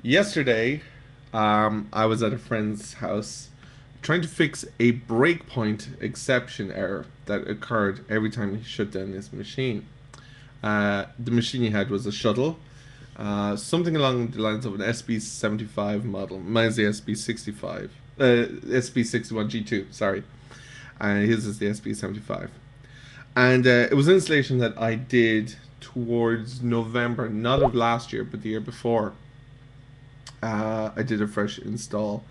Yesterday, I was at a friend's house trying to fix a breakpoint exception error that occurred every time he shut down his machine. The machine he had was a shuttle, something along the lines of an SB75 model. Mine's the SB65, SB61G2, sorry. His is the SB75. And it was an installation that I did towards November, not of last year, but the year before. I did a fresh install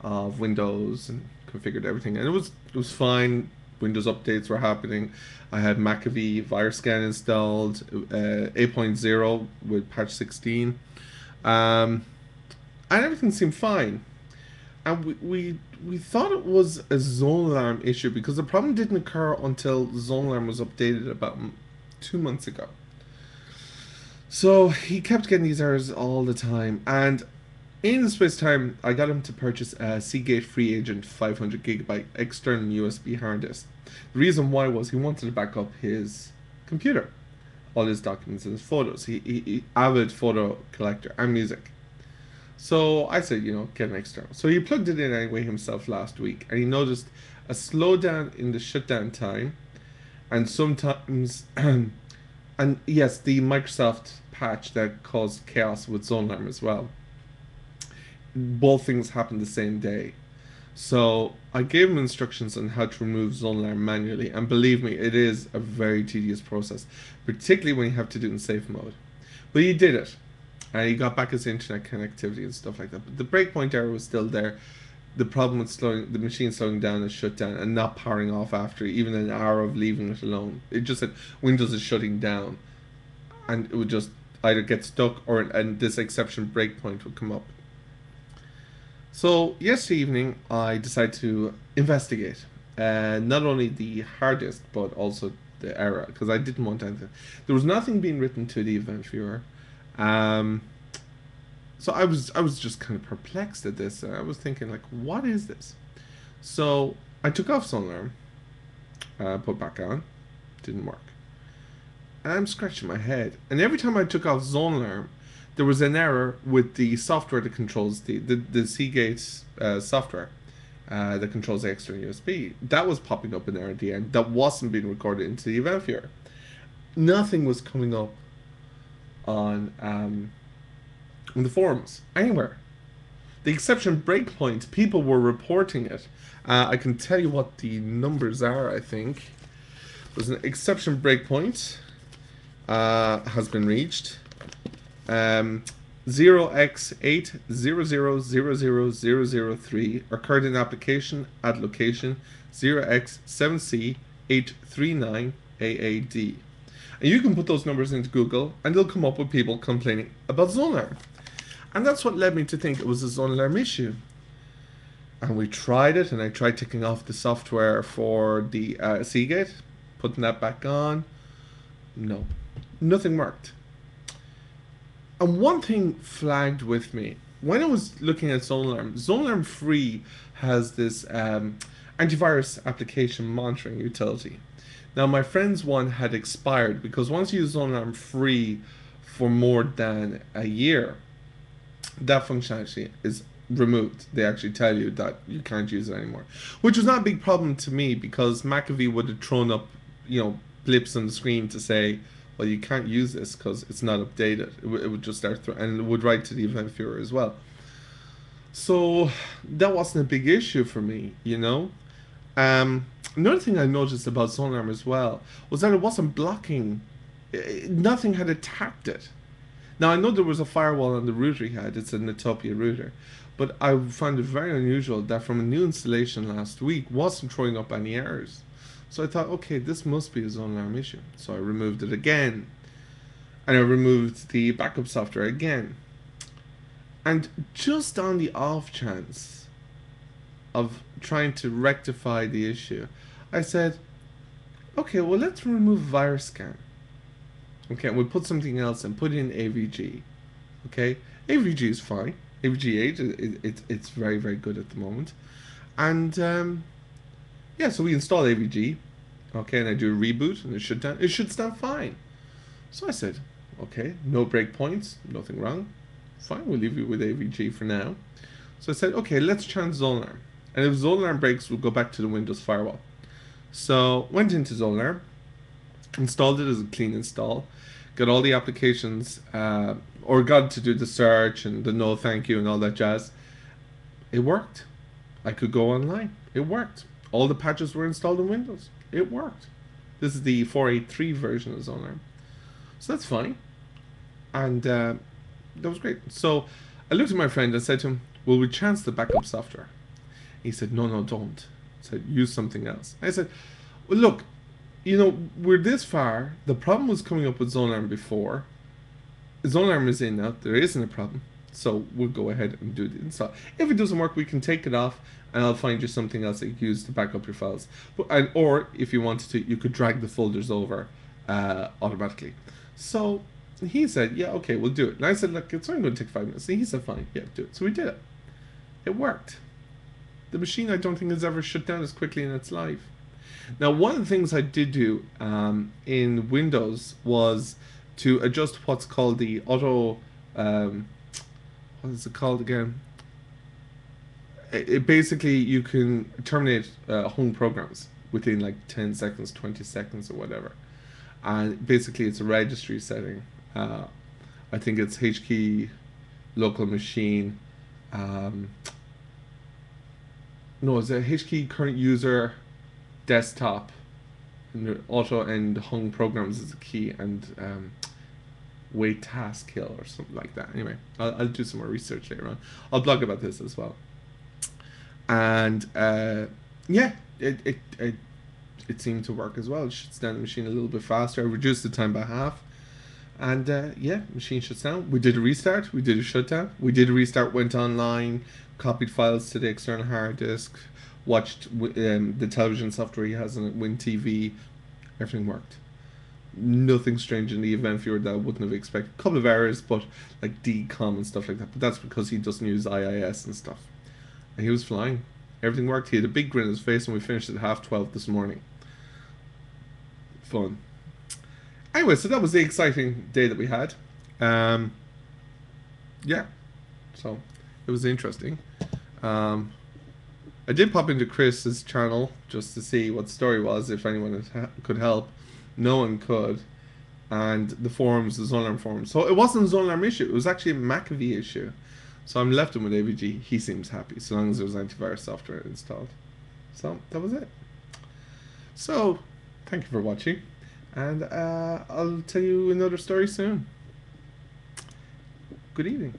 of Windows and configured everything, and it was fine. Windows updates were happening. I had McAfee virus scan installed, 8.0 with patch 16, and everything seemed fine. And we thought it was a ZoneAlarm issue because the problem didn't occur until ZoneAlarm was updated about 2 months ago. So he kept getting these errors all the time, and in the space time, I got him to purchase a Seagate Free Agent 500 gigabyte external USB hard disk. The reason why was he wanted to back up his computer, all his documents and his photos. He avid photo collector and music. So I said, get an external. So he plugged it in anyway himself last week, and he noticed a slowdown in the shutdown time, and sometimes, and yes, the Microsoft patch that caused chaos with ZoneAlarm as well. Both things happened the same day. So I gave him instructions on how to remove ZoneAlarm manually, and believe me, it is a very tedious process, particularly when you have to do it in safe mode. But he did it, and he got back his internet connectivity and stuff like that. But the breakpoint error was still there. The problem with slowing the machine slowing down and shut down and not powering off after even an hour of leaving it alone. It just said Windows is shutting down, and it would just either get stuck or and this exception breakpoint would come up. So yesterday evening, I decided to investigate not only the hard disk but also the error because I didn't want anything. There was nothing being written to the event viewer, um, so I was just kind of perplexed at this. I was thinking like, what is this? So I took off Sonar, put back on, didn't work. And I'm scratching my head. And every time I took off Zone Alarm, there was an error with the software that controls the Seagate software that controls the external USB. That was popping up in there at the end. That wasn't being recorded into the event viewer. Nothing was coming up on the forums anywhere. The exception breakpoint, people were reporting it. I can tell you what the numbers are. I think it was an exception breakpoint has been reached. 0x80000003 occurred in application at location 0x7C839AAD. And you can put those numbers into Google and they'll come up with people complaining about ZoneAlarm. And that's what led me to think it was a ZoneAlarm issue. And we tried it, and I tried taking off the software for the Seagate, putting that back on. No, nothing worked. And one thing flagged with me when I was looking at ZoneAlarm. ZoneAlarm Free has this antivirus application monitoring utility. Now, my friend's one had expired because once you use ZoneAlarm Free for more than a year, that functionality is removed. They actually tell you that you can't use it anymore, which was not a big problem to me because McAfee would have thrown up, blips on the screen to say, well, you can't use this because it's not updated. It would just start and it would write to the event viewer as well. So that wasn't a big issue for me. Another thing I noticed about ZoneAlarm as well was that it wasn't blocking. Nothing had attacked it. Now I know there was a firewall on the router he had. It's a Netopia router, but I found it very unusual that from a new installation last week wasn't throwing up any errors. So I thought, okay, this must be a ZoneAlarm issue. So I removed it again, and I removed the backup software again. And just on the off chance of trying to rectify the issue, I said, okay, well, let's remove virus scan. Okay, we'll put something else and put in AVG. Okay, AVG is fine. AVG 8, it's very, very good at the moment. And yeah, so we install AVG. Okay, and I do a reboot and it should stand fine. So I said, okay, no breakpoints, nothing wrong. fine, we'll leave you with AVG for now. So I said, okay, let's try ZoneAlarm. And if ZoneAlarm breaks, we'll go back to the Windows firewall. So went into ZoneAlarm, installed it as a clean install, got all the applications, or got to do the search and the no thank you and all that jazz. It worked. I could go online. It worked. All the patches were installed in Windows. It worked. This is the 4.8.3 version of ZoneAlarm. So that's fine. And that was great. So I looked at my friend and said to him, will we chance the backup software? He said, no, don't. I said, use something else. I said, well, look, you know, we're this far. The problem was coming up with ZoneAlarm before. ZoneAlarm is in now. There isn't a problem. So we'll go ahead and do the install. If it doesn't work, we can take it off and I'll find you something else that you can use to back up your files. Or if you wanted to, you could drag the folders over automatically. So he said, yeah, okay, we'll do it. And I said, look, it's only going to take 5 minutes. And he said, fine, yeah, do it. So we did it. It worked. The machine, I don't think, has ever shut down as quickly in its life. Now, one of the things I did do in Windows was to adjust what's called the auto... what is it called again? It basically, you can terminate home programs within like 10 seconds, 20 seconds or whatever. And basically it's a registry setting. I think it's HKey local machine. No, it's a HKey current user desktop. And the auto and hung programs is a key, and wait task kill or something like that. Anyway, I'll do some more research later on. I'll blog about this as well. And yeah, it seemed to work as well. It shuts down the machine a little bit faster. I reduced the time by half. And yeah, machine shuts down. We did a restart. We did a shutdown. We did a restart, went online, copied files to the external hard disk, watched the television software he has on it, WinTV. Everything worked. Nothing strange in the event viewer that I wouldn't have expected. A couple of errors, but like DCOM and stuff like that. But that's because he doesn't use IIS and stuff. And he was flying. Everything worked. He had a big grin on his face, and we finished at 12:30 this morning. Fun. Anyway, so that was the exciting day that we had. Yeah, so it was interesting. I did pop into Chris's channel just to see what the story was, if anyone could help. No one could. And the forums, the ZoneAlarm forums. So it wasn't a ZoneAlarm issue. It was actually a McAfee issue. So I'm left him with AVG. He seems happy, so long as there was antivirus software installed. So that was it. So thank you for watching. And I'll tell you another story soon. Good evening.